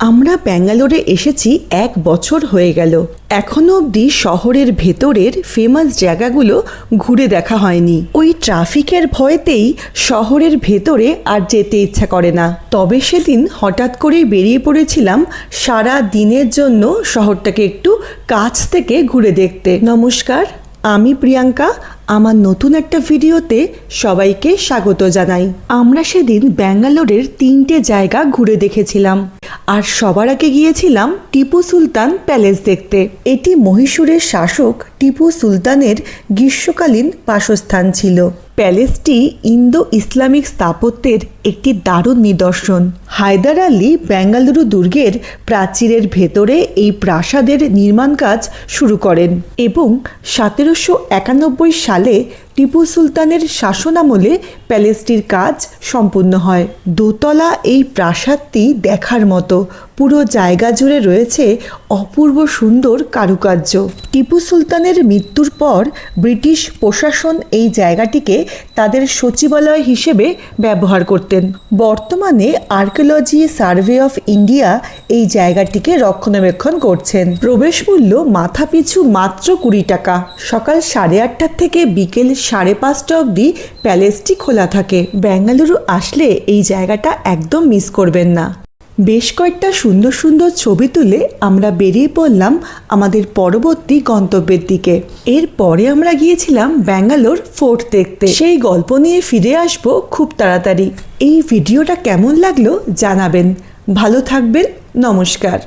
আমরা ব্যাঙ্গালোরে এসেছি 1 বছর হয়ে গেল। এখনো অবধি শহরের ভেতরের ফেমাস জায়গাগুলো ঘুরে দেখা হয়নি। ওই ট্রাফিকের ভয়েতেই শহরের ভেতরে আর যেতে ইচ্ছা করে না। তবে সেদিন হঠাৎ করেই বেরিয়ে পড়েছিলাম সারা দিনের জন্য শহরটাকে একটু কাছ থেকে ঘুরে দেখতে। নমস্কার, আমি প্রিয়াঙ্কা। আমার নতুন একটা ভিডিওতে সবাইকে স্বাগত জানাই। আমরা সেদিন ব্যাঙ্গালোরের 3টে জায়গা ঘুরে দেখেছিলাম, আর সবার আগে গিয়েছিলাম টিপু সুলতান প্যালেস দেখতে। এটি মহীশূরের শাসক টিপু সুলতানের গ্রীষ্মকালীন বাসস্থান ছিল। প্যালেসটি ইন্দো ইসলামিক স্থাপত্যের একটি দারুণ নিদর্শন। হায়দার আলী বেঙ্গালুরু দুর্গের প্রাচীরের ভেতরে এই প্রাসাদের নির্মাণ কাজ শুরু করেন এবং 1791 সালে টিপু সুলতানের শাসনামলে প্যালেসটির কাজ সম্পূর্ণ হয়। দোতলা এই প্রাসাদটি দেখার মতো। পুরো জায়গা জুড়ে রয়েছে অপূর্ব সুন্দর কারুকার্য। টিপু সুলতানের মৃত্যুর পর ব্রিটিশ প্রশাসন এই জায়গাটিকে তাদের সচিবালয় হিসেবে ব্যবহার করতেন। বর্তমানে আর্কিওলজি সার্ভে অফ ইন্ডিয়া এই জায়গাটিকে রক্ষণাবেক্ষণ করছেন। প্রবেশ মূল্য মাথাপিছু মাত্র 20 টাকা। সকাল 8:30 থেকে বিকেল 5:30 অবধি প্যালেসটি খোলা থাকে। বেঙ্গালুরু আসলে এই জায়গাটা একদম মিস করবেন না। বেশ কয়েকটা সুন্দর সুন্দর ছবি তুলে আমরা বেরিয়ে পড়লাম আমাদের পরবর্তী গন্তব্যের দিকে। এরপরে আমরা গিয়েছিলাম ব্যাঙ্গালোর ফোর্ট দেখতে। সেই গল্প নিয়ে ফিরে আসবো খুব তাড়াতাড়ি। এই ভিডিওটা কেমন লাগলো জানাবেন। ভালো থাকবেন। নমস্কার।